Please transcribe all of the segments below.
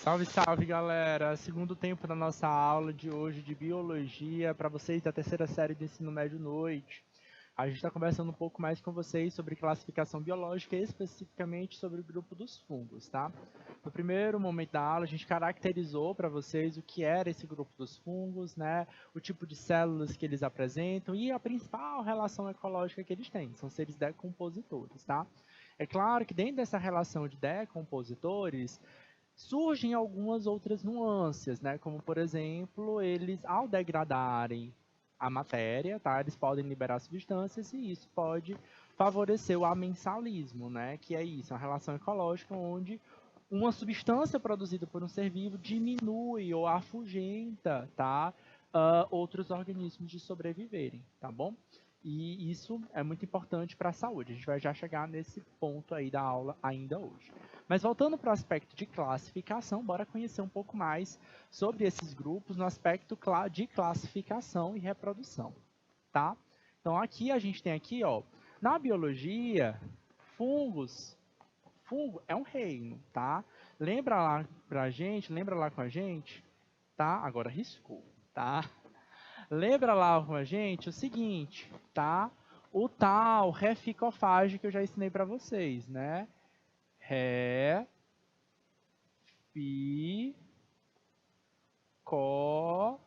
Salve, salve, galera! Segundo tempo da nossa aula de hoje de biologia para vocês da terceira série do ensino médio noite. A gente está conversando um pouco mais com vocês sobre classificação biológica, especificamente sobre o grupo dos fungos, tá? No primeiro momento da aula, a gente caracterizou para vocês o que era esse grupo dos fungos, né? O tipo de células que eles apresentam e a principal relação ecológica que eles têm. São seres decompositores, tá? É claro que dentro dessa relação de decompositores, surgem algumas outras nuances, né? Como, por exemplo, eles, ao degradarem a matéria, tá? Eles podem liberar substâncias e isso pode favorecer o amensalismo, né? Que é isso, uma relação ecológica onde uma substância produzida por um ser vivo diminui ou afugenta, tá? Outros organismos de sobreviverem, tá bom? E isso é muito importante para a saúde. A gente vai já chegar nesse ponto aí da aula ainda hoje. Mas voltando para o aspecto de classificação, bora conhecer um pouco mais sobre esses grupos no aspecto de classificação e reprodução, tá? Então aqui a gente tem aqui, ó, na biologia, fungo é um reino, tá? Lembra lá com a gente, tá? Agora riscou, tá? Lembra lá com a gente o seguinte, tá? O tal reficofágio que eu já ensinei para vocês, né? Ré, fi, có,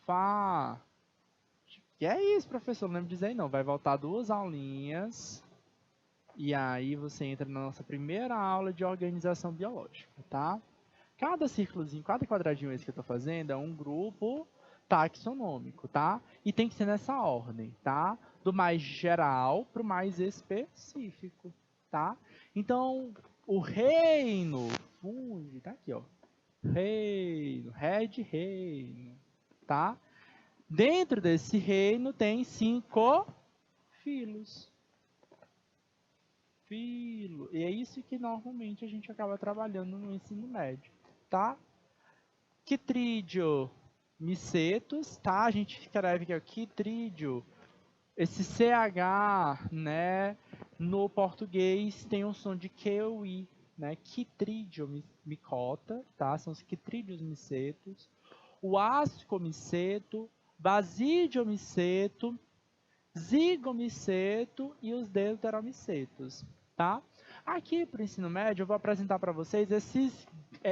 fá. Que é isso, professor? Não lembro de dizer aí, não. Vai voltar 2 aulinhas. E aí você entra na nossa primeira aula de organização biológica, tá? Cada círculozinho, cada quadradinho esse que eu tô fazendo é um grupo taxonômico, tá? E tem que ser nessa ordem, tá? Do mais geral para o mais específico, tá? Então, o reino fungi, tá aqui, ó. Reino, reino, tá? Dentro desse reino tem 5 filos. E é isso que normalmente a gente acaba trabalhando no ensino médio, tá? Quitrídeo micetus, tá? A gente escreve aqui, ó, quitrídeo. Esse CH, né, no português tem um som de QI, né? Quitrídeo micota, tá? São os quitrídeos micetus. O ascomiceto, basidiomiceto, zigomiceto e os deuteromicetos, tá? Aqui para o ensino médio eu vou apresentar para vocês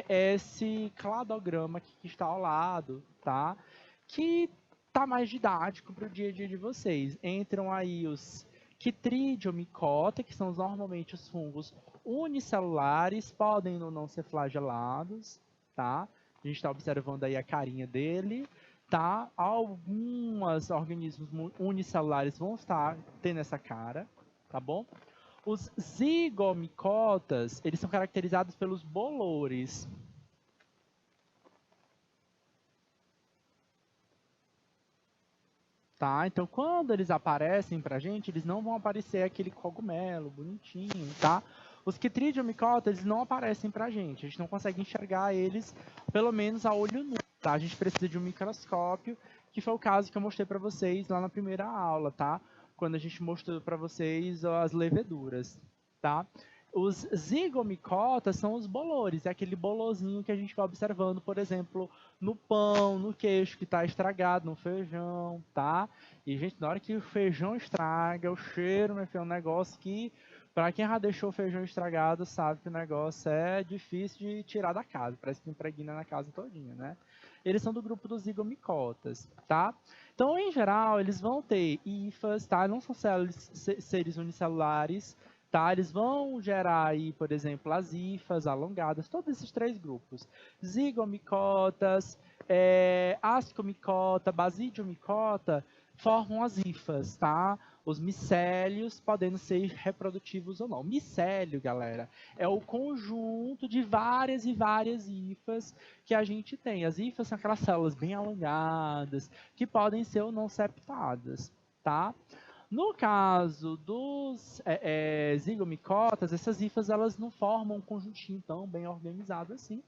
esse cladograma que está ao lado, tá? Que tá mais didático para o dia a dia de vocês. Entram aí os Chytridiomycota, que são normalmente os fungos unicelulares, podem ou não ser flagelados, tá? A gente está observando aí a carinha dele, tá? Alguns organismos unicelulares vão estar tendo essa cara, tá bom? Os zigomicotas, eles são caracterizados pelos bolores. Tá? Então, quando eles aparecem pra gente, eles não vão aparecer aquele cogumelo bonitinho, tá? Os Chytridiomycota, eles não aparecem pra gente. A gente não consegue enxergar eles, pelo menos a olho nu, tá? A gente precisa de um microscópio, que foi o caso que eu mostrei pra vocês lá na primeira aula, tá? Quando a gente mostrou pra vocês as leveduras, tá? Os zigomicotas são os bolores, é aquele bolozinho que a gente vai observando, por exemplo, no pão, no queijo que está estragado, no feijão, tá? E, gente, na hora que o feijão estraga, o cheiro, meu filho, é um negócio que, para quem já deixou o feijão estragado, sabe que o negócio é difícil de tirar da casa, parece que impregna na casa todinha, né? Eles são do grupo dos zigomicotas, tá? Então, em geral, eles vão ter hifas, tá? Não são seres unicelulares, tá? Eles vão gerar aí, por exemplo, as hifas alongadas, todos esses 3 grupos. Zigomicotas, ascomicota, basidiomicota, formam as hifas, tá? Os micélios podendo ser reprodutivos ou não. Micélio, galera, é o conjunto de várias e várias hifas que a gente tem. As hifas são aquelas células bem alongadas, que podem ser ou não septadas, tá? No caso dos zigomicotas, essas hifas elas não formam um conjuntinho tão bem organizado assim,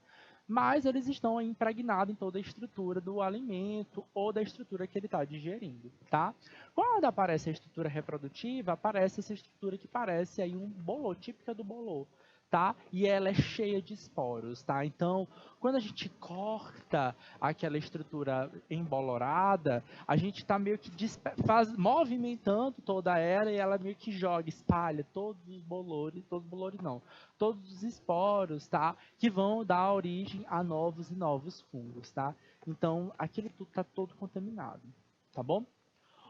mas eles estão impregnados em toda a estrutura do alimento ou da estrutura que ele está digerindo, tá? Quando aparece a estrutura reprodutiva, aparece essa estrutura que parece aí um bolor, típica do bolor, tá? E ela é cheia de esporos, tá? Então, quando a gente corta aquela estrutura embolorada, a gente está meio que movimentando toda ela e ela meio que joga, espalha todos os bolores não, todos os esporos, tá? Que vão dar origem a novos e novos fungos, tá? Então, aquilo tudo está todo contaminado, tá bom?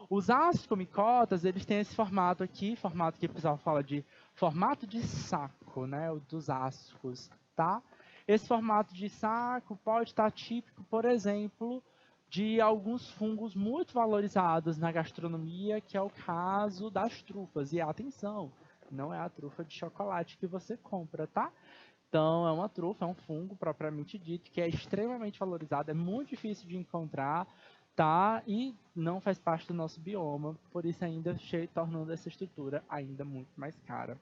Os ascomicotas, eles têm esse formato aqui, formato que o pessoal fala de formato de saco, né, dos ascos, tá? Esse formato de saco pode estar típico, por exemplo, de alguns fungos muito valorizados na gastronomia, que é o caso das trufas. E atenção, não é a trufa de chocolate que você compra, tá? Então, é uma trufa, é um fungo propriamente dito, que é extremamente valorizado, é muito difícil de encontrar, tá? E não faz parte do nosso bioma, por isso ainda tornando essa estrutura ainda muito mais cara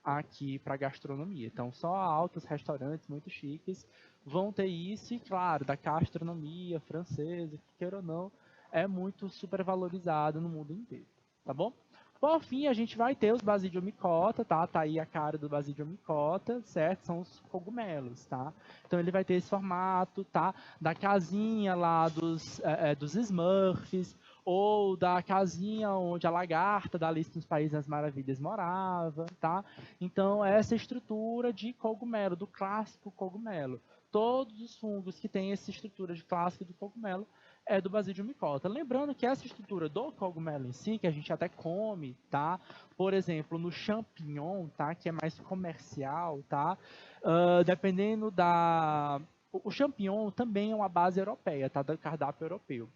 aqui para gastronomia. Então, só altos restaurantes muito chiques vão ter isso, e claro, da gastronomia francesa, que queira ou não, é muito super valorizado no mundo inteiro, tá bom? Por fim, a gente vai ter os basidiomicota, tá? Tá aí a cara do basidiomicota, certo? São os cogumelos, tá? Então ele vai ter esse formato, tá? Da casinha lá dos Smurfs, ou da casinha onde a lagarta da Alice nos Países das Maravilhas morava, tá? Então essa estrutura de cogumelo, do clássico cogumelo. Todos os fungos que têm essa estrutura de clássico do cogumelo é do basidiomicota. Lembrando que essa estrutura do cogumelo em si, que a gente até come, tá? Por exemplo, no champignon, tá? Que é mais comercial, tá? Dependendo da... O champignon também é uma base europeia, tá? Do cardápio europeu.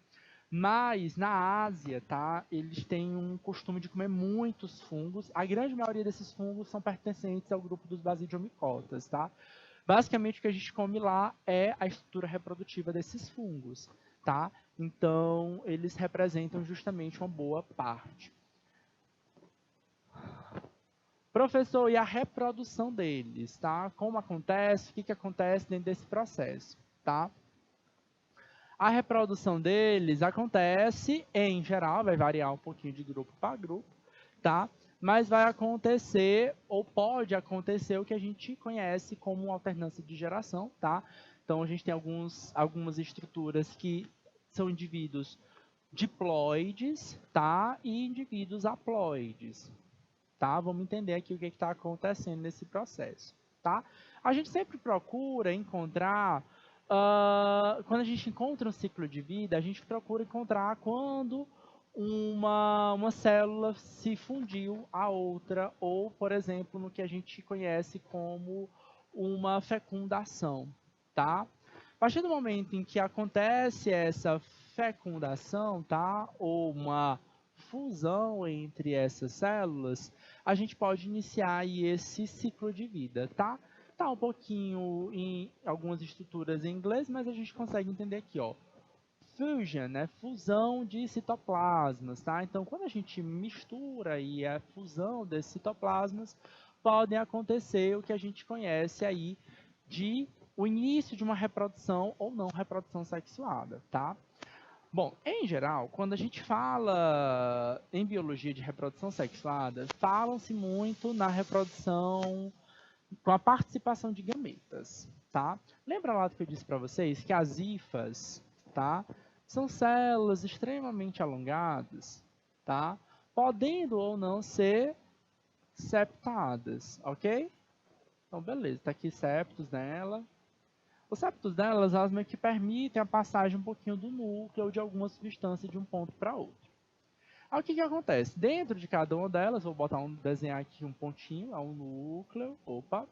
Mas na Ásia, tá? Eles têm um costume de comer muitos fungos. A grande maioria desses fungos são pertencentes ao grupo dos basidiomicotas, tá? Basicamente o que a gente come lá é a estrutura reprodutiva desses fungos, tá? Então, eles representam justamente uma boa parte. Professor, e a reprodução deles, tá? Como acontece? O que acontece dentro desse processo, tá? A reprodução deles acontece, em geral, vai variar um pouquinho de grupo para grupo, tá? Mas vai acontecer, ou pode acontecer, o que a gente conhece como alternância de geração, tá? Então, a gente tem algumas estruturas que são indivíduos diploides, tá? E indivíduos haploides, tá? Vamos entender aqui o que está acontecendo nesse processo, tá? A gente sempre procura encontrar, quando a gente encontra um ciclo de vida, a gente procura encontrar quando uma célula se fundiu a outra, ou, por exemplo, no que a gente conhece como uma fecundação, tá? A partir do momento em que acontece essa fecundação, tá? Ou uma fusão entre essas células, a gente pode iniciar aí esse ciclo de vida, tá? Tá um pouquinho em algumas estruturas em inglês, mas a gente consegue entender aqui, ó. Fusion, né? Fusão de citoplasmas, tá? Então, quando a gente mistura aí a fusão desses citoplasmas, podem acontecer o que a gente conhece aí de o início de uma reprodução ou não reprodução sexuada, tá? Bom, em geral, quando a gente fala em biologia de reprodução sexuada, falam-se muito na reprodução com a participação de gametas, tá? Lembra lá do que eu disse para vocês que as hifas, tá? São células extremamente alongadas, tá? Podendo ou não ser septadas, ok? Então, beleza, tá aqui septos nela. Os septos delas, elas meio que permitem a passagem um pouquinho do núcleo ou de alguma substância de um ponto para outro. Aí o que acontece? Dentro de cada uma delas, vou desenhar aqui um pontinho, é um núcleo, opa.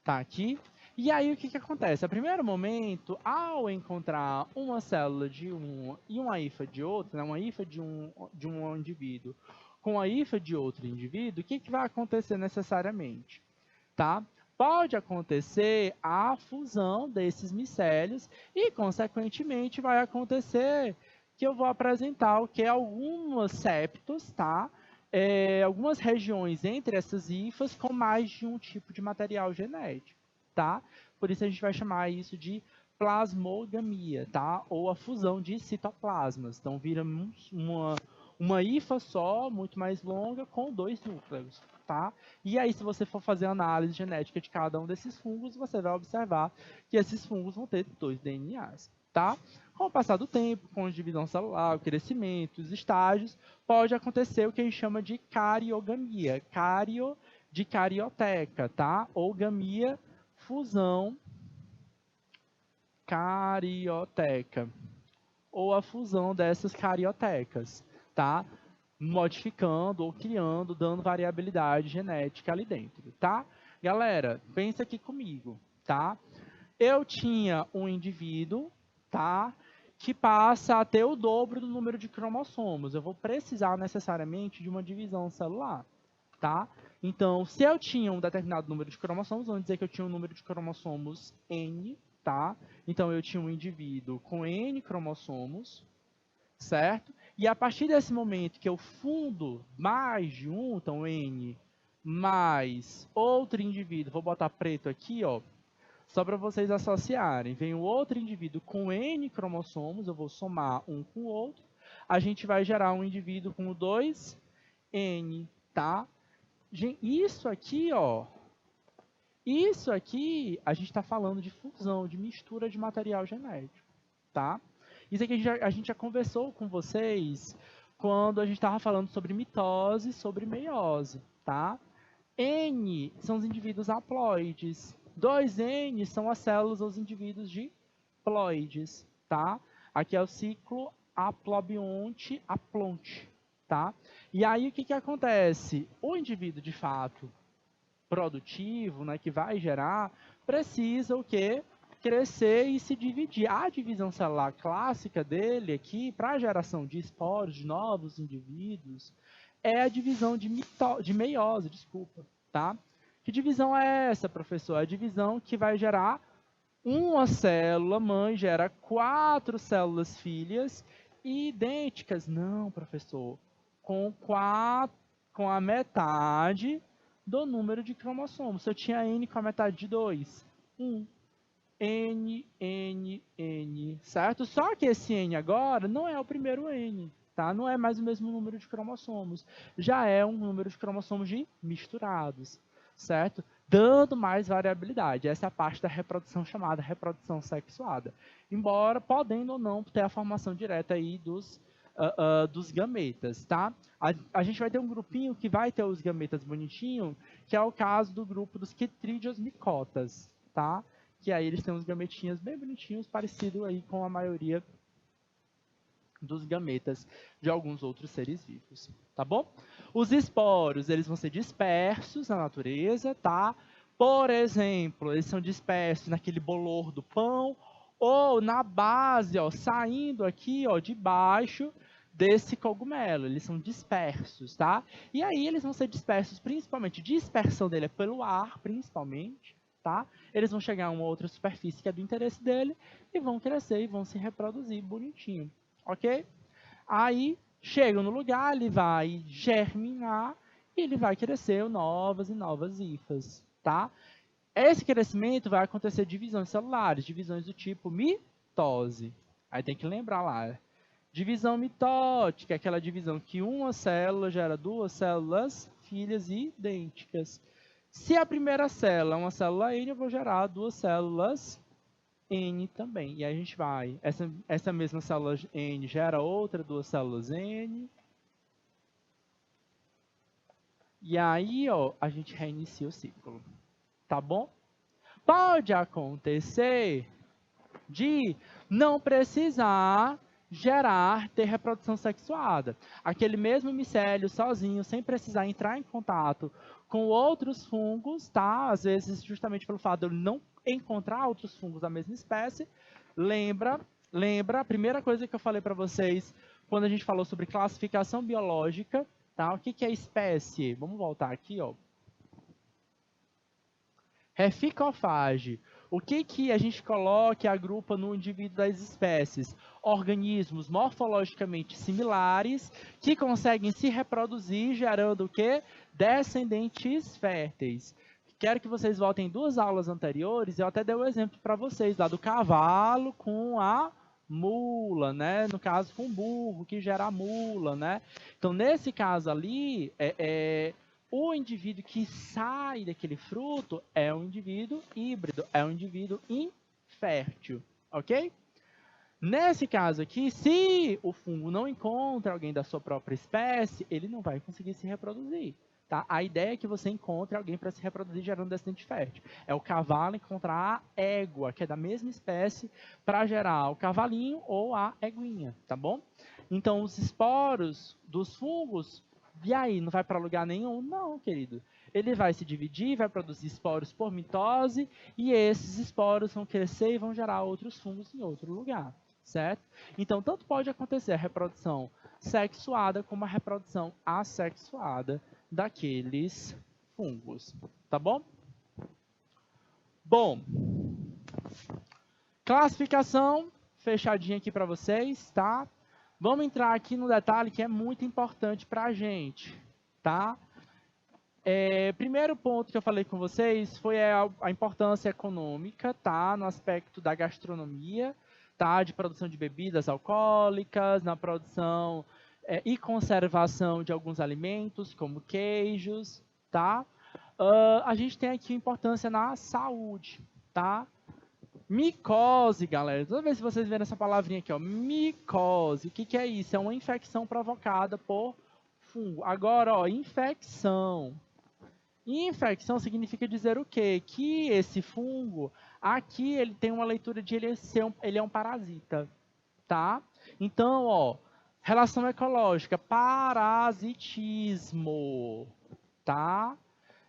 Tá aqui. E aí o que acontece? A primeiro momento, ao encontrar uma célula de um e uma hifa de outro, né, uma hifa de um indivíduo com a hifa de outro indivíduo, o que vai acontecer necessariamente? Tá? Pode acontecer a fusão desses micélios e, consequentemente, vai acontecer que eu vou apresentar o que é alguns septos, tá? Algumas regiões entre essas hifas com mais de um tipo de material genético, tá? Por isso a gente vai chamar isso de plasmogamia, tá? Ou a fusão de citoplasmas. Então, vira uma hifa só, muito mais longa, com 2 núcleos, tá? E aí, se você for fazer a análise genética de cada um desses fungos, você vai observar que esses fungos vão ter 2 DNAs, tá? Com o passar do tempo, com a divisão celular, o crescimento, os estágios, pode acontecer o que a gente chama de cariogamia. Cario de carioteca, tá? Ou gamia, fusão carioteca, ou a fusão dessas cariotecas, tá? Modificando ou criando, dando variabilidade genética ali dentro, tá? Galera, pensa aqui comigo, tá? Eu tinha um indivíduo, tá? Que passa a ter o dobro do número de cromossomos. Eu vou precisar necessariamente de uma divisão celular, tá? Então, se eu tinha um determinado número de cromossomos, vamos dizer que eu tinha um número de cromossomos N, tá? Então, eu tinha um indivíduo com N cromossomos, certo? E a partir desse momento que eu fundo mais de um, então N mais outro indivíduo, vou botar preto aqui, ó, só para vocês associarem. Vem o outro indivíduo com N cromossomos, eu vou somar um com o outro, a gente vai gerar um indivíduo com 2N, tá? Isso aqui, ó, isso aqui, a gente está falando de fusão, de mistura de material genético, tá? Isso aqui a gente já conversou com vocês quando a gente estava falando sobre mitose, sobre meiose, tá? N são os indivíduos haploides, 2N são as células ou os indivíduos diploides, tá? Aqui é o ciclo haplobionte-haplonte, tá? E aí o que acontece? O indivíduo, de fato, produtivo, né, que vai gerar, precisa o quê? Crescer e se dividir. A divisão celular clássica dele aqui, para a geração de esporos, de novos indivíduos, é a divisão de meiose, desculpa, tá? Que divisão é essa, professor? A divisão que vai gerar uma célula mãe, gera 4 células filhas idênticas. Não, professor, com a metade do número de cromossomos. Se eu tinha N com a metade de 2, 1. N, certo? Só que esse N agora não é o primeiro N, tá? Não é mais o mesmo número de cromossomos. Já é um número de cromossomos misturados, certo? Dando mais variabilidade. Essa é a parte da reprodução chamada reprodução sexuada. Embora podendo ou não ter a formação direta aí dos gametas, tá? A gente vai ter um grupinho que vai ter os gametas bonitinhos, que é o caso do grupo dos Chytridios micotas, tá? Que aí eles têm uns gametinhos bem bonitinhos, parecido aí com a maioria dos gametas de alguns outros seres vivos, tá bom? Os esporos, eles vão ser dispersos na natureza, tá? Por exemplo, eles são dispersos naquele bolor do pão, ou na base, ó, saindo aqui, ó, de baixo desse cogumelo, eles são dispersos, tá? E aí eles vão ser dispersos, principalmente, dispersão dele é pelo ar, principalmente, tá? Eles vão chegar a uma outra superfície que é do interesse dele e vão crescer e vão se reproduzir bonitinho, ok? Aí, chega no lugar, ele vai germinar e ele vai crescer novas e novas hifas, tá? Esse crescimento vai acontecer divisões celulares, divisões do tipo mitose. Aí tem que lembrar lá, divisão mitótica, aquela divisão que uma célula gera 2 células filhas idênticas. Se a primeira célula é uma célula N, eu vou gerar 2 células N também. E aí a gente vai, essa mesma célula N gera outra 2 células N. E aí, ó, a gente reinicia o ciclo. Tá bom? Pode acontecer de não precisar ter reprodução sexuada. Aquele mesmo micélio sozinho, sem precisar entrar em contato com outros fungos, tá? Às vezes, justamente pelo fato de eu não encontrar outros fungos da mesma espécie, lembra a primeira coisa que eu falei para vocês quando a gente falou sobre classificação biológica, tá? O que é espécie? Vamos voltar aqui, ó. Reficofage. O que a gente coloca e agrupa no indivíduo das espécies? Organismos morfologicamente similares que conseguem se reproduzir gerando o quê? Descendentes férteis. quero que vocês voltem 2 aulas anteriores, eu até dei o exemplo para vocês lá do cavalo com a mula, né? No caso com o burro, que gera a mula, né? Então, nesse caso ali, o indivíduo que sai daquele fruto é um indivíduo híbrido, é um indivíduo infértil, ok? Nesse caso aqui, se o fungo não encontra alguém da sua própria espécie, ele não vai conseguir se reproduzir. Tá? A ideia é que você encontre alguém para se reproduzir gerando descendente fértil. É o cavalo encontrar a égua, que é da mesma espécie, para gerar o cavalinho ou a eguinha, tá bom? Então, os esporos dos fungos, e aí, não vai para lugar nenhum? Não, querido. Ele vai se dividir, vai produzir esporos por mitose, e esses esporos vão crescer e vão gerar outros fungos em outro lugar, certo? Então, tanto pode acontecer a reprodução sexuada como a reprodução assexuada daqueles fungos, tá bom? Bom, classificação fechadinha aqui para vocês, tá? Vamos entrar aqui no detalhe que é muito importante para a gente, tá? Primeiro ponto que eu falei com vocês foi a importância econômica, tá? No aspecto da gastronomia, tá? De produção de bebidas alcoólicas, na produção e conservação de alguns alimentos, como queijos, tá? A gente tem aqui importância na saúde, tá? Micose, galera. Toda vez que vocês verem essa palavrinha aqui, ó, micose, o que que é isso? É uma infecção provocada por fungo. Agora, ó, infecção. Infecção significa dizer o quê? Que esse fungo, aqui ele tem uma leitura de ele é um parasita, tá? Então, ó, relação ecológica, parasitismo, tá?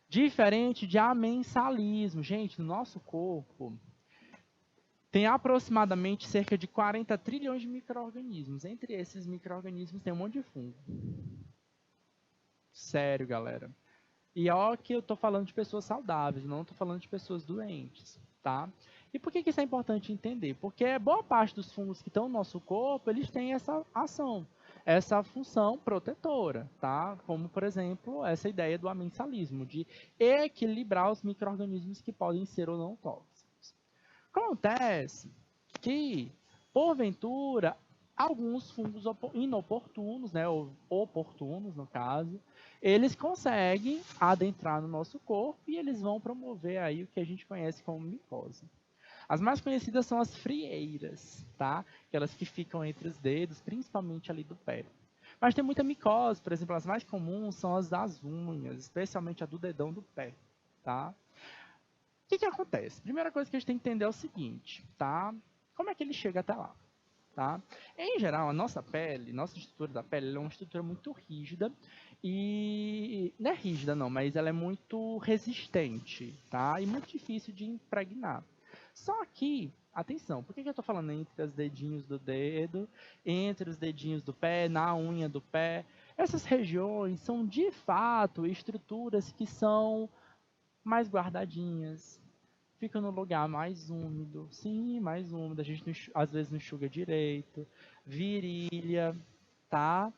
Diferente de amensalismo. Gente, no nosso corpo tem aproximadamente cerca de 40 trilhões de micro-organismos. Entre esses micro-organismos tem um monte de fungo. Sério, galera. E ó que eu estou falando de pessoas saudáveis, não estou falando de pessoas doentes, tá? E por que isso é importante entender? Porque boa parte dos fungos que estão no nosso corpo, eles têm essa ação, essa função protetora, tá? Como, por exemplo, essa ideia do amensalismo, de equilibrar os micro-organismos que podem ser ou não tóxicos. Acontece que, porventura, alguns fungos inoportunos, né, ou oportunos no caso, eles conseguem adentrar no nosso corpo e eles vão promover aí o que a gente conhece como micose. As mais conhecidas são as frieiras, tá? Aquelas que ficam entre os dedos, principalmente ali do pé. Mas tem muita micose, por exemplo, as mais comuns são as das unhas, especialmente a do dedão do pé, tá? O que acontece? Primeira coisa que a gente tem que entender é o seguinte, tá? Como é que ele chega até lá? Tá? Em geral, a nossa pele, nossa estrutura da pele, é uma estrutura muito rígida e não é rígida não, mas ela é muito resistente, tá? E muito difícil de impregnar. Só que, atenção, por que eu estou falando entre os dedinhos do dedo, entre os dedinhos do pé, na unha do pé? Essas regiões são de fato estruturas que são mais guardadinhas, fica no lugar mais úmido, sim, mais úmido, a gente às vezes não enxuga direito, virilha, tá?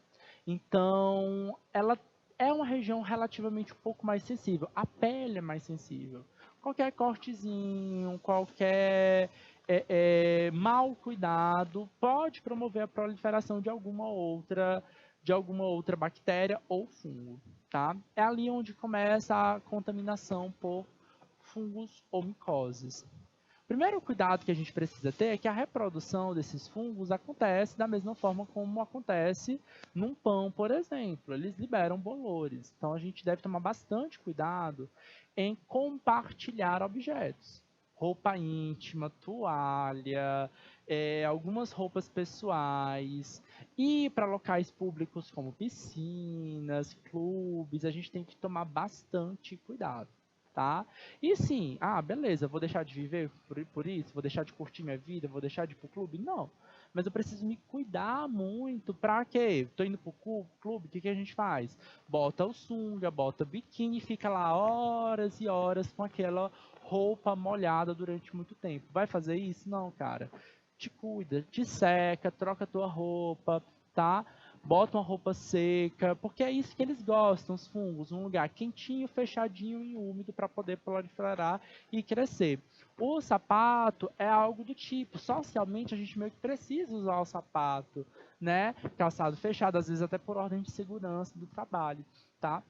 Então, ela é uma região relativamente um pouco mais sensível, a pele é mais sensível. Qualquer cortezinho, qualquer mau cuidado pode promover a proliferação de alguma outra bactéria ou fungo, tá? É ali onde começa a contaminação por fungos ou micoses. O primeiro cuidado que a gente precisa ter é que a reprodução desses fungos acontece da mesma forma como acontece num pão, por exemplo. Eles liberam bolores. Então, a gente deve tomar bastante cuidado em compartilhar objetos. Roupa íntima, toalha, algumas roupas pessoais. E para locais públicos como piscinas, clubes, a gente tem que tomar bastante cuidado. Tá? E sim, beleza, vou deixar de viver por isso, vou deixar de curtir minha vida, vou deixar de ir pro clube? Não. Mas eu preciso me cuidar muito pra quê? Tô indo pro clube, o que a gente faz? Bota o sunga, bota o biquíni e fica lá horas e horas com aquela roupa molhada durante muito tempo. Vai fazer isso? Não, cara. Te cuida, te seca, troca a tua roupa, tá? bota uma roupa seca, porque é isso que eles gostam, os fungos, um lugar quentinho, fechadinho e úmido para poder proliferar e crescer. O sapato é algo do tipo, socialmente a gente meio que precisa usar o sapato, né? Calçado fechado, às vezes até por ordem de segurança do trabalho, tá?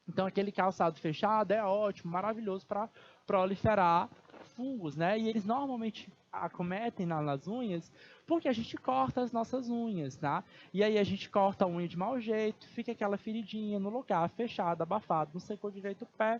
Então aquele calçado fechado é ótimo, maravilhoso para proliferar fungos, né? E eles normalmente acometem nas unhas porque a gente corta as nossas unhas, tá? E aí a gente corta a unha de mau jeito, fica aquela feridinha no lugar, fechado, abafado, não secou direito o pé,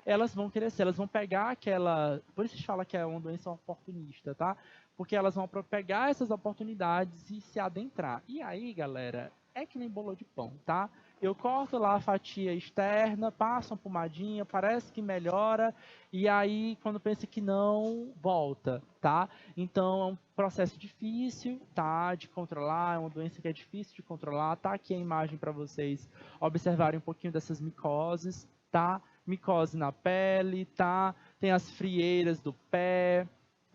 elas vão crescer, elas vão pegar aquela... Por isso a gente fala que é uma doença oportunista, tá? Porque elas vão pegar essas oportunidades e se adentrar. E aí, galera, é que nem bolo de pão, tá? Eu corto lá a fatia externa, passo uma pomadinha, parece que melhora, e aí, quando pensa que não, volta, tá? Então, é um processo difícil, tá? De controlar, é uma doença que é difícil de controlar. Tá aqui a imagem para vocês observarem um pouquinho dessas micoses, tá? Micose na pele, tá? Tem as frieiras do pé,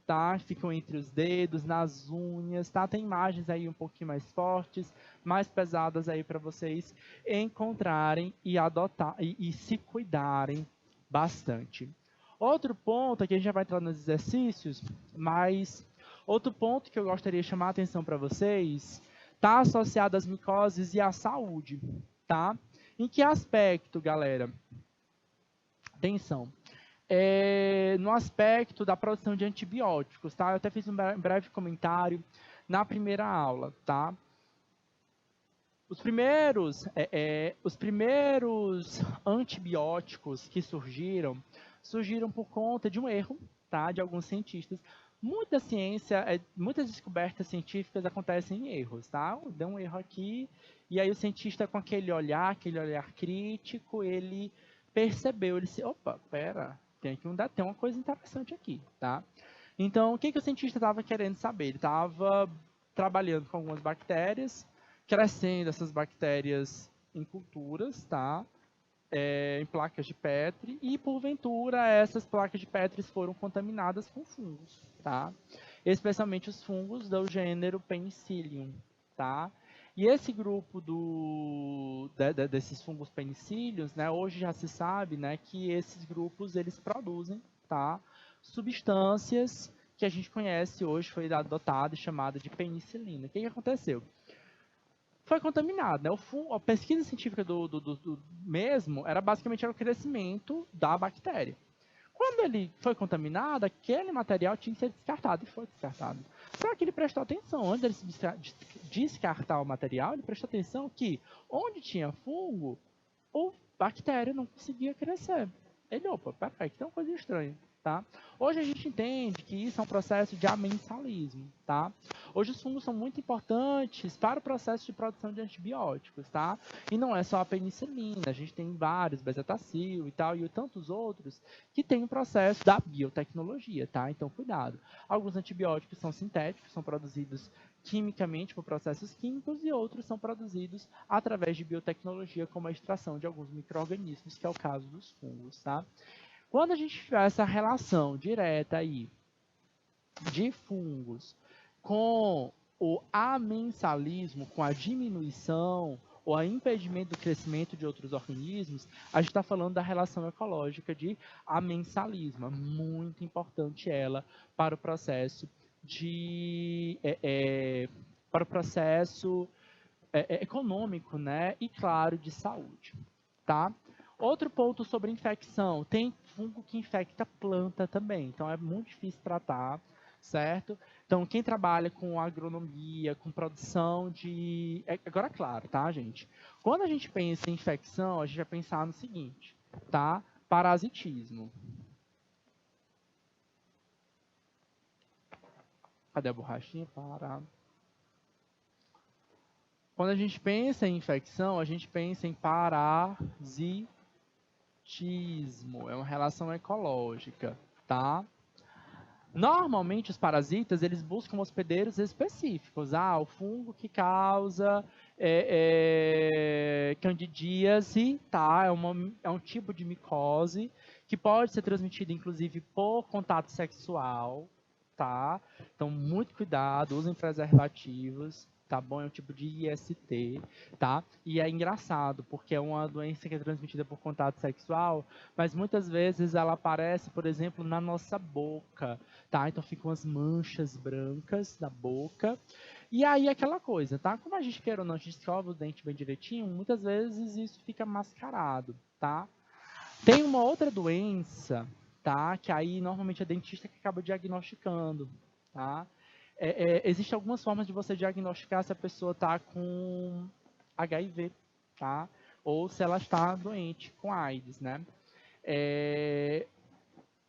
tá? Ficam entre os dedos, nas unhas, tá? Tem imagens aí um pouquinho mais fortes, mais pesadas aí para vocês encontrarem e adotar e se cuidarem bastante. Outro ponto, aqui a gente já vai entrar nos exercícios, mas outro ponto que eu gostaria de chamar a atenção para vocês está associado às micoses e à saúde, tá? Em que aspecto, galera? Atenção. No aspecto da produção de antibióticos, tá? Eu até fiz um breve comentário na primeira aula, tá? Os primeiros antibióticos que surgiram por conta de um erro, tá? De alguns cientistas. Muita ciência, muitas descobertas científicas acontecem em erros, tá? Deu um erro aqui, e aí o cientista com aquele olhar crítico, ele percebeu, ele disse, opa, pera, tem uma coisa interessante aqui, tá? Então, o que o cientista estava querendo saber? Ele estava trabalhando com algumas bactérias, crescendo essas bactérias em culturas, tá? Em placas de Petri, e porventura essas placas de Petri foram contaminadas com fungos, tá? Especialmente os fungos do gênero Penicillium, tá? E esse grupo desses fungos penicílios, né, hoje já se sabe, né, que esses grupos eles produzem, tá, substâncias que a gente conhece hoje, foi adotada e chamada de penicilina. O que aconteceu? Foi contaminado, né? A pesquisa científica do mesmo era basicamente o crescimento da bactéria. Quando ele foi contaminado, aquele material tinha que ser descartado, e foi descartado. Só que ele prestou atenção, antes de descartar o material, ele prestou atenção que onde tinha fungo, a bactéria não conseguia crescer. Ele, opa, peraí, que tem uma coisa estranha. Tá? Hoje a gente entende que isso é um processo de amensalismo, tá? Hoje os fungos são muito importantes para o processo de produção de antibióticos, tá? E não é só a penicilina, a gente tem vários, bezetacil e tal, e tantos outros que tem o processo da biotecnologia, tá? Então cuidado. Alguns antibióticos são sintéticos, são produzidos quimicamente por processos químicos e outros são produzidos através de biotecnologia, como a extração de alguns micro-organismos, que é o caso dos fungos, tá? Quando a gente tiver essa relação direta aí de fungos com o amensalismo, com a diminuição ou a impedimento do crescimento de outros organismos, a gente está falando da relação ecológica de amensalismo. É muito importante ela para o processo econômico, né? E claro, de saúde, tá? Outro ponto sobre infecção, tem fungo que infecta planta também, então é muito difícil tratar, certo? Então, quem trabalha com agronomia, com produção de... Agora, claro, tá, gente? Quando a gente pensa em infecção, a gente vai pensar no seguinte, tá? Parasitismo. Cadê a borrachinha? Quando a gente pensa em infecção, a gente pensa em parasitismo. É uma relação ecológica, tá? Normalmente os parasitas eles buscam hospedeiros específicos. O fungo que causa candidíase, tá? É um tipo de micose que pode ser transmitido inclusive por contato sexual, tá? Então muito cuidado, usem preservativos, tá bom? É um tipo de IST, tá? E é engraçado, porque é uma doença que é transmitida por contato sexual, mas muitas vezes ela aparece, por exemplo, na nossa boca, tá? Então ficam as manchas brancas na boca. E aí aquela coisa, tá? Como a gente quer ou não, a gente escova o dente bem direitinho, muitas vezes isso fica mascarado, tá? Tem uma outra doença, tá? Que aí normalmente é dentista que acaba diagnosticando, tá? Existem algumas formas de você diagnosticar se a pessoa está com HIV, tá? Ou se ela está doente com AIDS, né?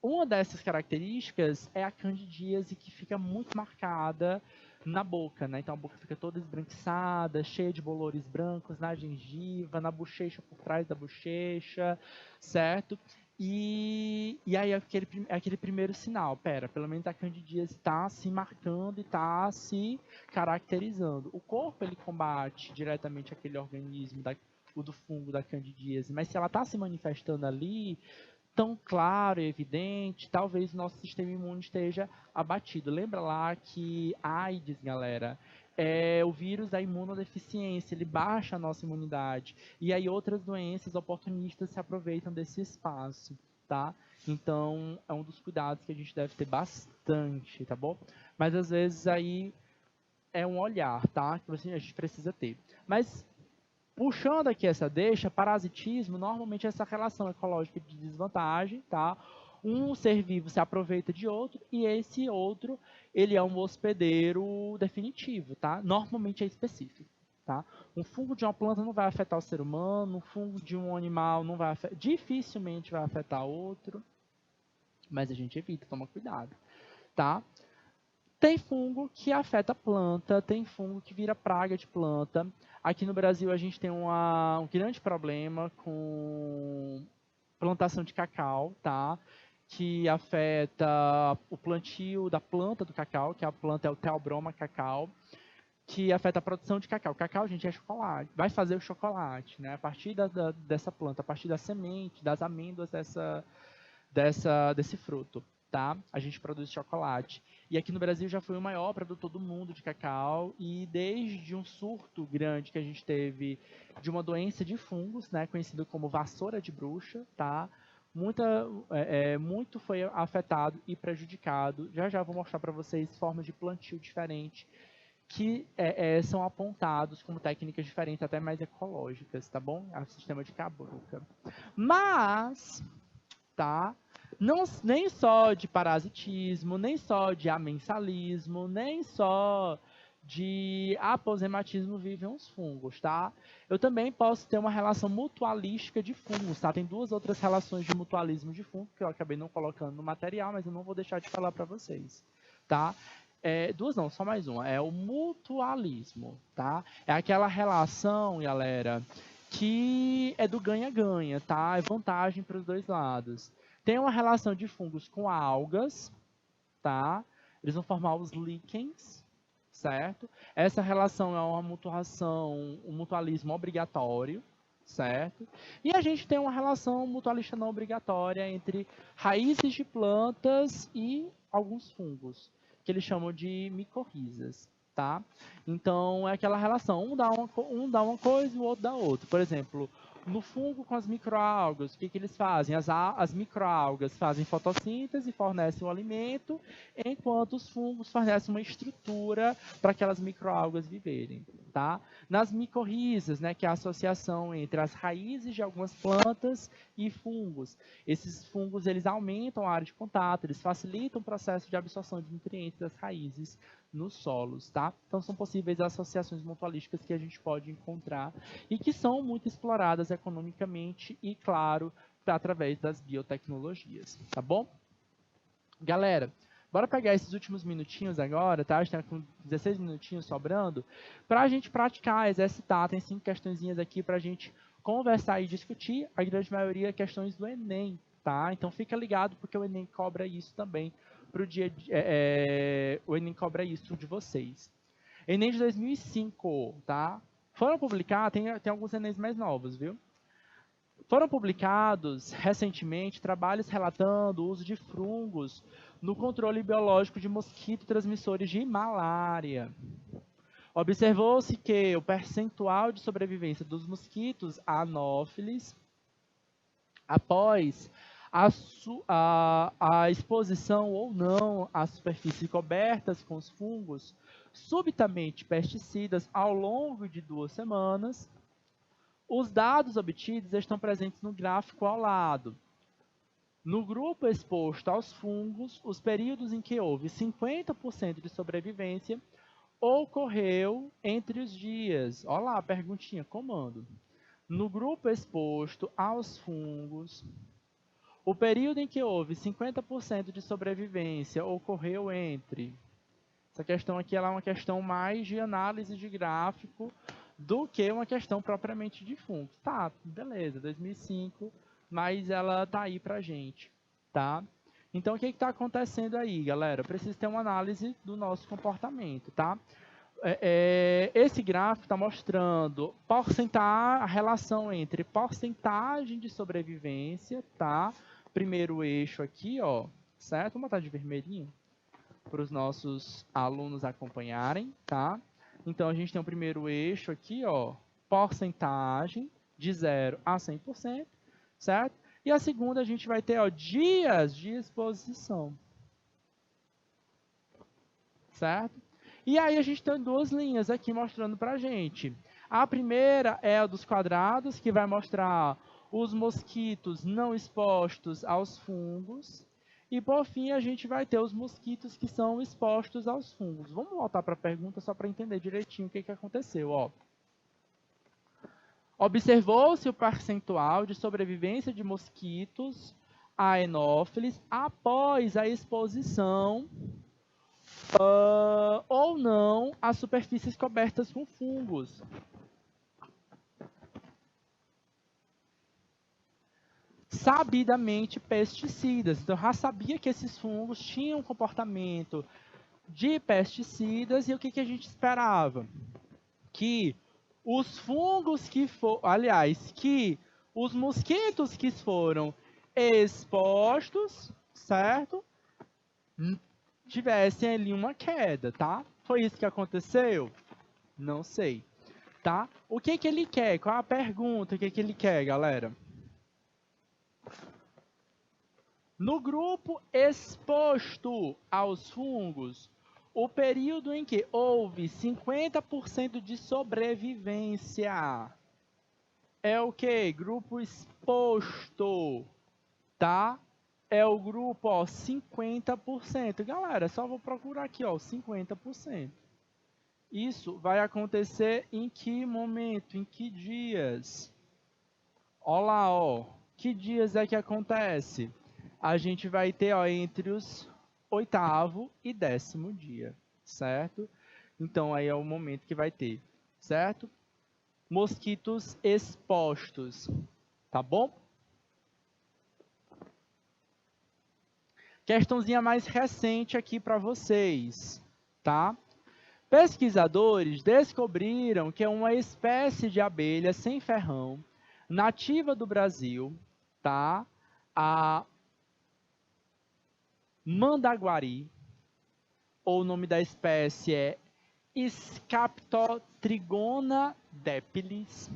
Uma dessas características é a candidíase, que fica muito marcada na boca, né? Então a boca fica toda esbranquiçada, cheia de bolores brancos na gengiva, na bochecha, por trás da bochecha, certo? E aí é aquele primeiro sinal, pelo menos a candidíase está se marcando e está se caracterizando. O corpo, ele combate diretamente aquele organismo, o do fungo da candidíase, mas se ela está se manifestando ali, tão claro e evidente, talvez o nosso sistema imune esteja abatido. Lembra lá que AIDS, galera, é o vírus da imunodeficiência, ele baixa a nossa imunidade. E aí outras doenças oportunistas se aproveitam desse espaço, tá? Então, é um dos cuidados que a gente deve ter bastante, tá bom? Mas às vezes aí é um olhar, tá? Que a gente precisa ter. Mas puxando aqui essa deixa, parasitismo, normalmente essa relação ecológica de desvantagem, tá? Um ser vivo se aproveita de outro e esse outro, ele é um hospedeiro definitivo, tá? Normalmente é específico, tá? Um fungo de uma planta não vai afetar o ser humano, um fungo de um animal não vai dificilmente vai afetar outro, mas a gente evita, toma cuidado, tá? Tem fungo que afeta a planta, tem fungo que vira praga de planta. Aqui no Brasil a gente tem um grande problema com plantação de cacau, tá? Que afeta o plantio da planta do cacau, que a planta é o Theobroma cacau, que afeta a produção de cacau. Cacau, gente, é chocolate. Vai fazer o chocolate, né? A partir dessa planta, a partir da semente, das amêndoas desse fruto, tá? A gente produz chocolate. E aqui no Brasil já foi o maior produtor do mundo de cacau, e desde um surto grande que a gente teve de uma doença de fungos, né, conhecido como vassoura de bruxa, tá? Muito foi afetado e prejudicado. Já vou mostrar para vocês formas de plantio diferentes que são apontados como técnicas diferentes, até mais ecológicas, tá bom? É o sistema de Cabruca. Mas, tá? Não, nem só de parasitismo, nem só de amensalismo, nem só de aposematismo vivem os fungos, tá? Eu também posso ter uma relação mutualística de fungos, tá? Tem duas outras relações de mutualismo de fungo que eu acabei não colocando no material, mas eu não vou deixar de falar para vocês, tá? Duas não, só mais uma. É o mutualismo, tá? É aquela relação, galera, que é do ganha-ganha, tá? É vantagem para os dois lados. Tem uma relação de fungos com algas, tá? Eles vão formar os líquens, certo? Essa relação é uma mutuação, um mutualismo obrigatório, certo? E a gente tem uma relação mutualista não obrigatória entre raízes de plantas e alguns fungos, que eles chamam de micorrizas, tá? Então, é aquela relação, um dá uma coisa e o outro dá outra. Por exemplo, no fungo com as microalgas, o que eles fazem? As microalgas fazem fotossíntese, fornecem o alimento, enquanto os fungos fornecem uma estrutura para aquelas microalgas viverem, tá? Nas micorrizas, né, que é a associação entre as raízes de algumas plantas e fungos. Esses fungos, eles aumentam a área de contato, eles facilitam o processo de absorção de nutrientes das raízes nos solos, tá? Então são possíveis associações mutualísticas que a gente pode encontrar e que são muito exploradas economicamente e, claro, através das biotecnologias, tá bom? Galera, bora pegar esses últimos minutinhos agora, tá? A gente tá com 16 minutinhos sobrando, para a gente praticar, exercitar. Tem 5 questõezinhas aqui para a gente conversar e discutir. A grande maioria questões do Enem, tá? Então fica ligado, porque o Enem cobra isso também pro dia o Enem cobra isso de vocês. Enem de 2005, tá? Foram publicados, tem alguns Enems mais novos, viu? Foram publicados recentemente trabalhos relatando o uso de fungos no controle biológico de mosquitos transmissores de malária. Observou-se que o percentual de sobrevivência dos mosquitos anófilis após a exposição ou não às superfícies cobertas com os fungos subitamente pesticidas ao longo de 2 semanas. Os dados obtidos estão presentes no gráfico ao lado. No grupo exposto aos fungos, os períodos em que houve 50% de sobrevivência ocorreu entre os dias. Olha lá a perguntinha, comando. No grupo exposto aos fungos, o período em que houve 50% de sobrevivência ocorreu entre... Essa questão aqui ela é uma questão mais de análise de gráfico do que uma questão propriamente de fungos. Tá, beleza, 2005, mas ela tá aí pra gente, tá? Então, o que está acontecendo aí, galera? Preciso ter uma análise do nosso comportamento, tá? Esse gráfico está mostrando a relação entre porcentagem de sobrevivência, tá? Primeiro eixo aqui, ó, certo? Vamos botar de vermelhinho para os nossos alunos acompanharem, tá? Então, a gente tem o primeiro eixo aqui, ó, porcentagem de 0 a 100%, certo? E a segunda, a gente vai ter, ó, dias de exposição, certo? E aí, a gente tem 2 linhas aqui mostrando para a gente. A primeira é a dos quadrados, que vai mostrar os mosquitos não expostos aos fungos. E, por fim, a gente vai ter os mosquitos que são expostos aos fungos. Vamos voltar para a pergunta só para entender direitinho o que aconteceu. Ó. Observou-se o percentual de sobrevivência de mosquitos a enófilis após a exposição ou não a superfícies cobertas com fungos. Sabidamente pesticidas. Então, já sabia que esses fungos tinham um comportamento de pesticidas e o que a gente esperava? Que os fungos que que os mosquitos que foram expostos, certo? Tivessem ali uma queda, tá? Foi isso que aconteceu? Não sei, tá? O que ele quer? Qual a pergunta? O que ele quer, galera? No grupo exposto aos fungos, o período em que houve 50% de sobrevivência é o que? Grupo exposto, tá? É o grupo, ó, 50%. Galera, só vou procurar aqui, ó, 50%. Isso vai acontecer em que momento? Em que dias? Olha lá, ó. Que dias é que acontece? A gente vai ter, ó, entre os 8º e 10º dia, certo? Então, aí é o momento que vai ter, certo? Mosquitos expostos, tá bom? Questãozinha mais recente aqui para vocês, tá? Pesquisadores descobriram que uma espécie de abelha sem ferrão, nativa do Brasil, tá? A mandaguari, ou o nome da espécie é Scaptotrigona depilis,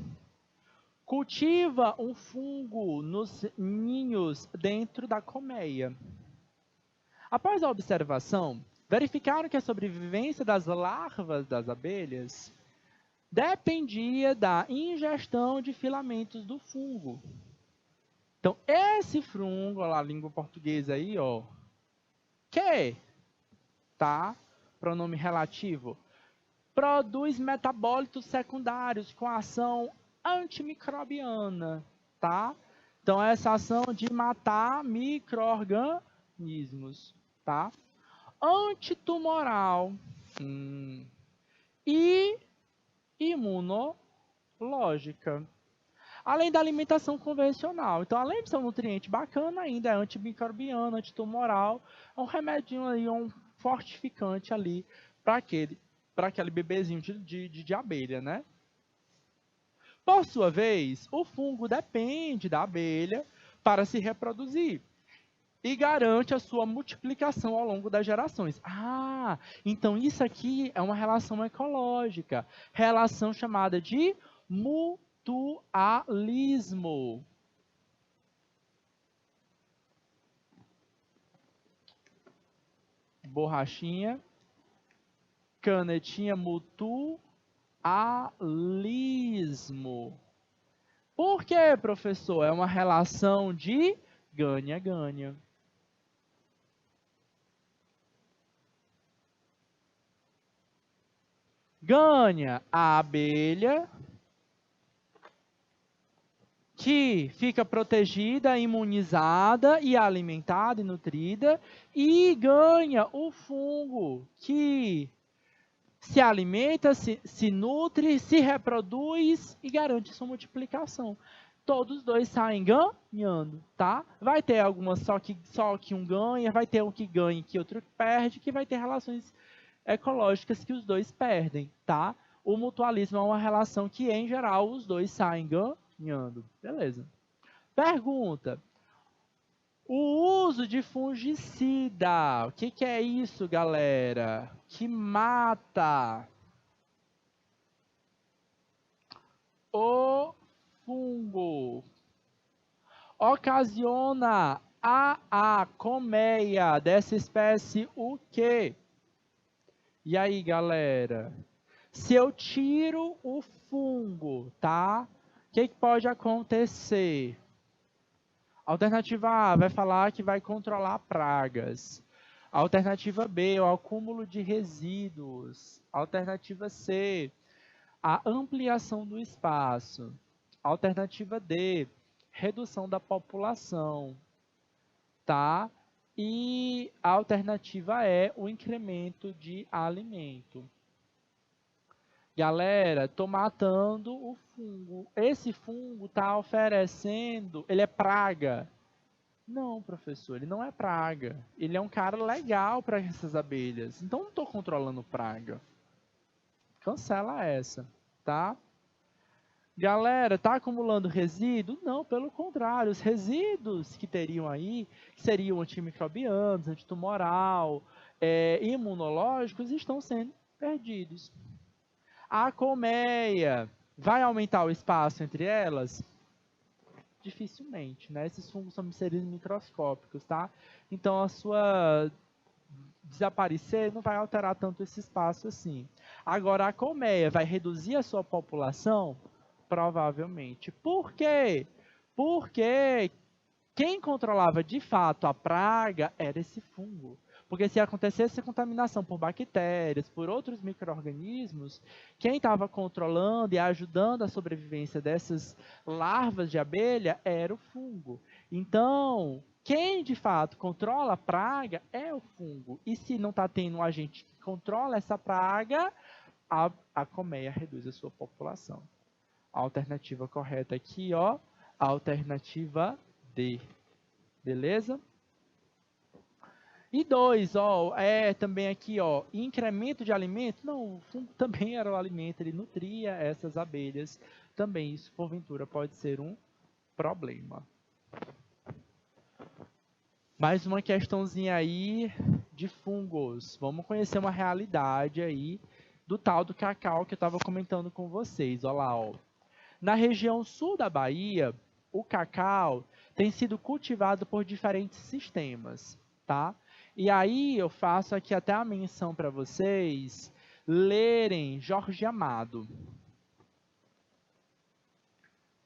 cultiva um fungo nos ninhos dentro da colmeia. Após a observação, verificaram que a sobrevivência das larvas das abelhas dependia da ingestão de filamentos do fungo. Então, esse fungo, olha lá, a língua portuguesa aí, ó, que, tá? Pronome relativo. Produz metabólitos secundários com ação antimicrobiana, tá? Então, essa ação de matar micro-organismos, tá? Antitumoral e imunológica. Além da alimentação convencional. Então, além de ser um nutriente bacana, ainda é antimicrobiano, antitumoral, é um remedinho aí, um fortificante ali para aquele bebezinho de abelha, né? Por sua vez, o fungo depende da abelha para se reproduzir. e garante a sua multiplicação ao longo das gerações. Ah, então isso aqui é uma relação ecológica, relação chamada de mutualismo. Borrachinha, canetinha, mutualismo. Por quê, professor? É uma relação de ganha-ganha. Ganha a abelha, que fica protegida, imunizada e alimentada e nutrida, e ganha o fungo, que se alimenta, se nutre, se reproduz e garante sua multiplicação. Todos dois saem ganhando, tá? Vai ter algumas só que um ganha, vai ter um que ganha e que outro perde, que vai ter relações ecológicas que os dois perdem, tá? O mutualismo é uma relação que, em geral, os dois saem ganhando. Beleza. Pergunta. O uso de fungicida. O que é isso, galera? Que mata o fungo. Ocasiona a colmeia dessa espécie o quê? E aí, galera? Se eu tiro o fungo, tá? O que pode acontecer? Alternativa A vai falar que vai controlar pragas. Alternativa B, o acúmulo de resíduos. Alternativa C, a ampliação do espaço. Alternativa D, redução da população. Tá? E a alternativa é o incremento de alimento. Galera, estou matando o fungo. Esse fungo está oferecendo, ele é praga? Não, professor, ele não é praga. Ele é um cara legal para essas abelhas. Então não estou controlando praga. Cancela essa, tá? Galera, está acumulando resíduo? Não, pelo contrário. Os resíduos que teriam aí, que seriam antimicrobianos, antitumoral, imunológicos, estão sendo perdidos. A colmeia vai aumentar o espaço entre elas? Dificilmente, né? Esses fungos são seres microscópicos, tá? Então, a sua desaparecer não vai alterar tanto esse espaço assim. Agora, a colmeia vai reduzir a sua população? Provavelmente. Por quê? Porque quem controlava de fato a praga era esse fungo. Porque se acontecesse contaminação por bactérias, por outros micro-organismos, quem estava controlando e ajudando a sobrevivência dessas larvas de abelha era o fungo. Então, quem de fato controla a praga é o fungo. E se não está tendo um agente que controla essa praga, a colmeia reduz a sua população. A alternativa correta aqui, ó, a alternativa D. Beleza? E 2, ó, também aqui, ó, incremento de alimento. Não, o fungo também era o alimento, ele nutria essas abelhas. Também isso, porventura, pode ser um problema. Mais uma questãozinha aí de fungos. Vamos conhecer uma realidade aí do tal do cacau que eu estava comentando com vocês. Olha lá, ó. Na região sul da Bahia, o cacau tem sido cultivado por diferentes sistemas, tá? E aí eu faço aqui até a menção para vocês lerem Jorge Amado.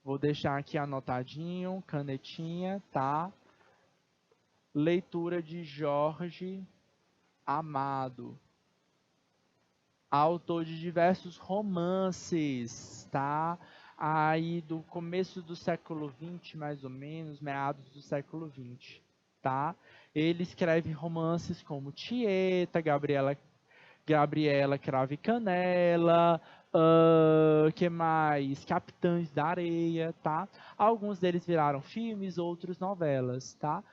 Vou deixar aqui anotadinho, canetinha, tá? Leitura de Jorge Amado. Autor de diversos romances, tá? Aí do começo do século XX, mais ou menos, meados do século XX, tá? Ele escreve romances como Tieta, Gabriela Cravo e Canela, que mais? Capitães da Areia, tá? Alguns deles viraram filmes, outros novelas, tá?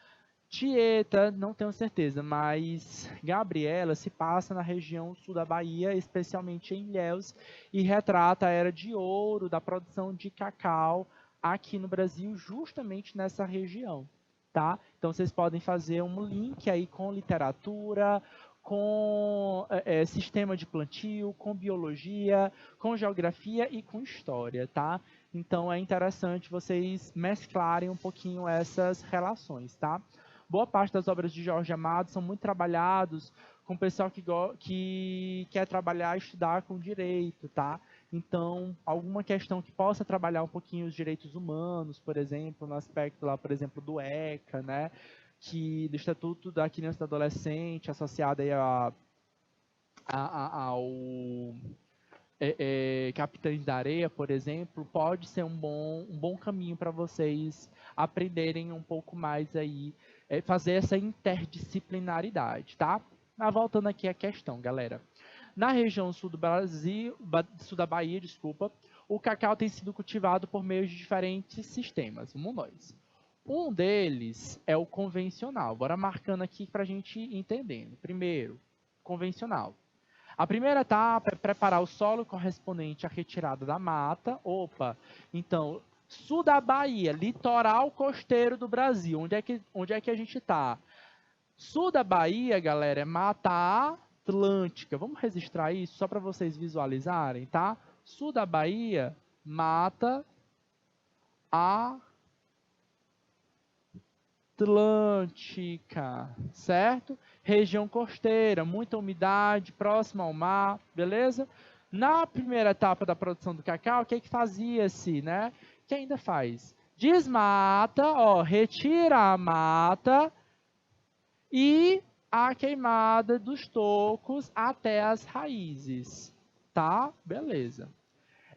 Tieta, não tenho certeza, mas Gabriela se passa na região sul da Bahia, especialmente em Ilhéus, e retrata a era de ouro da produção de cacau aqui no Brasil, justamente nessa região, tá? Então, vocês podem fazer um link aí com literatura, com sistema de plantio, com biologia, com geografia e com história, tá? Então, é interessante vocês mesclarem um pouquinho essas relações, tá? Boa parte das obras de Jorge Amado são muito trabalhados com o pessoal que quer trabalhar e estudar com direito, tá? Então, alguma questão que possa trabalhar um pouquinho os direitos humanos, por exemplo, no aspecto lá, por exemplo, do ECA, né? Que do Estatuto da Criança e do Adolescente, associado aí ao Capitães da Areia, por exemplo, pode ser um bom caminho para vocês aprenderem um pouco mais aí, fazer essa interdisciplinaridade, tá? Mas voltando aqui à questão, galera. Na região sul do Brasil, sul da Bahia, desculpa, o cacau tem sido cultivado por meio de diferentes sistemas. Vamos nós. Um deles é o convencional. Bora marcando aqui para a gente ir entendendo. Primeiro, convencional. A primeira etapa é preparar o solo correspondente à retirada da mata. Opa, então, sul da Bahia, litoral costeiro do Brasil. Onde é que a gente está? Sul da Bahia, galera, é Mata Atlântica. Vamos registrar isso só para vocês visualizarem, tá? Sul da Bahia, Mata Atlântica, certo? Região costeira, muita umidade, próxima ao mar, beleza? Na primeira etapa da produção do cacau, o que fazia-se, né? Que ainda faz? Desmata, ó, retira a mata e a queimada dos tocos até as raízes, tá? Beleza.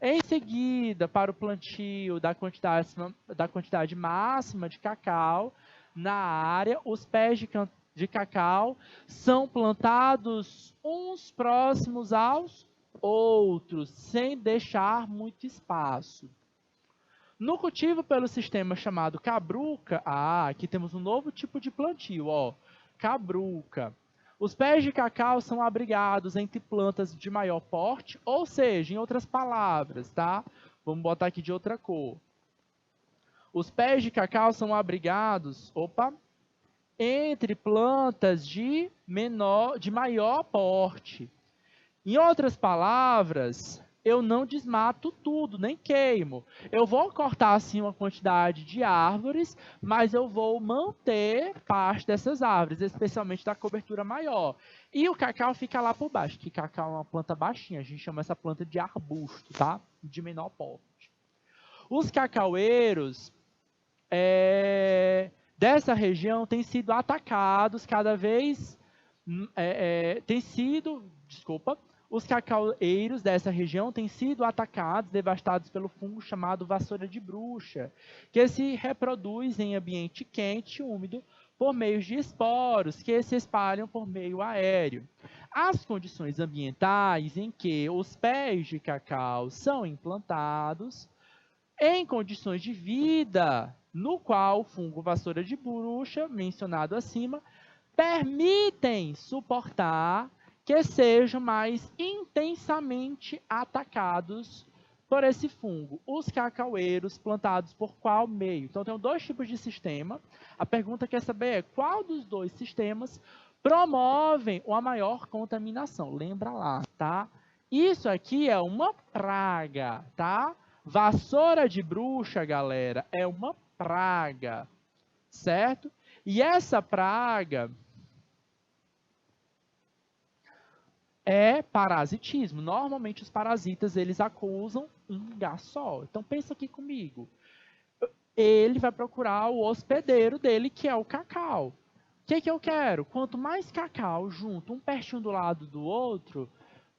Em seguida, para o plantio da quantidade máxima de cacau na área, os pés de cacau são plantados uns próximos aos outros, sem deixar muito espaço. No cultivo pelo sistema chamado cabruca, aqui temos um novo tipo de plantio, ó, cabruca. Os pés de cacau são abrigados entre plantas de maior porte, ou seja, em outras palavras, tá? Vamos botar aqui de outra cor. Os pés de cacau são abrigados, entre plantas de maior porte. Em outras palavras, eu não desmato tudo, nem queimo. Eu vou cortar assim uma quantidade de árvores, mas eu vou manter parte dessas árvores, especialmente da cobertura maior. E o cacau fica lá por baixo, que cacau é uma planta baixinha, a gente chama essa planta de arbusto, tá? De menor porte. Os cacaueiros dessa região têm sido atacados cada vez... Os cacaueiros dessa região têm sido atacados, devastados pelo fungo chamado vassoura de bruxa, que se reproduz em ambiente quente e úmido por meio de esporos que se espalham por meio aéreo. As condições ambientais em que os pés de cacau são implantados, em condições de vida, no qual o fungo vassoura de bruxa, mencionado acima, permitem suportar que sejam mais intensamente atacados por esse fungo. Os cacaueiros plantados por qual meio? Então, tem dois tipos de sistema. A pergunta quer saber é qual dos dois sistemas promovem uma maior contaminação. Lembra lá, tá? Isso aqui é uma praga, tá? Vassoura de bruxa, galera, é uma praga, certo? E essa praga é parasitismo. Normalmente os parasitas, eles acusam um lugar só. Então pensa aqui comigo. Ele vai procurar o hospedeiro dele, que é o cacau. O que eu quero? Quanto mais cacau junto, um pertinho do lado do outro,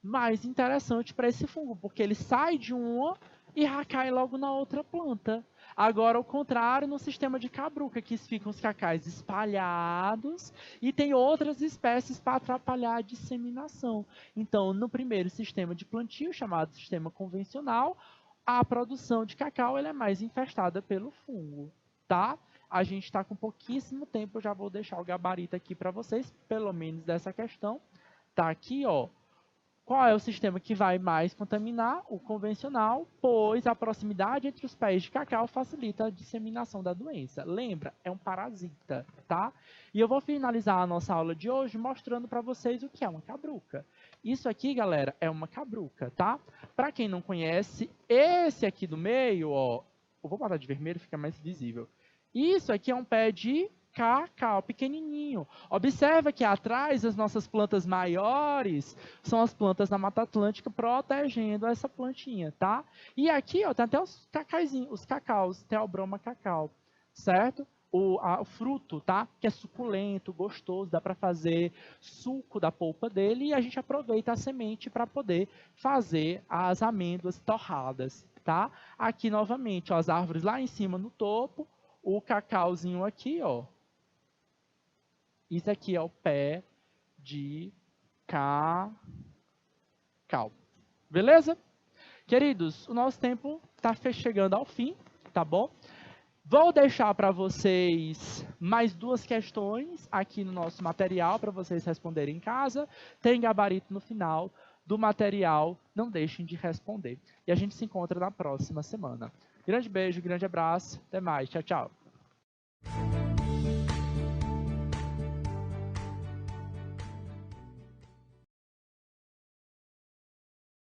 mais interessante para esse fungo, porque ele sai de uma e cai logo na outra planta. Agora, ao contrário, no sistema de cabruca, que ficam os cacais espalhados e tem outras espécies para atrapalhar a disseminação. Então, no primeiro sistema de plantio, chamado sistema convencional, a produção de cacau ela é mais infestada pelo fungo, tá? A gente está com pouquíssimo tempo, eu já vou deixar o gabarito aqui para vocês, pelo menos dessa questão. Tá aqui, ó. Qual é o sistema que vai mais contaminar? O convencional, pois a proximidade entre os pés de cacau facilita a disseminação da doença. Lembra, é um parasita, tá? E eu vou finalizar a nossa aula de hoje mostrando para vocês o que é uma cabruca. Isso aqui, galera, é uma cabruca, tá? Para quem não conhece, esse aqui do meio, ó, eu vou botar de vermelho, fica mais visível. Isso aqui é um pé de cacau, pequenininho. Observa que atrás as nossas plantas maiores são as plantas da Mata Atlântica protegendo essa plantinha, tá? E aqui, ó, tem até os cacaizinhos, os cacaus, Theobroma cacau, certo? O fruto, tá? Que é suculento, gostoso, dá para fazer suco da polpa dele e a gente aproveita a semente para poder fazer as amêndoas torradas, tá? Aqui novamente, ó, as árvores lá em cima no topo, o cacauzinho aqui, ó. Isso aqui é o pé de cacau. Beleza? Queridos, o nosso tempo está chegando ao fim, tá bom? Vou deixar para vocês mais 2 questões aqui no nosso material para vocês responderem em casa. Tem gabarito no final do material, não deixem de responder. E a gente se encontra na próxima semana. Grande beijo, grande abraço, até mais, tchau, tchau.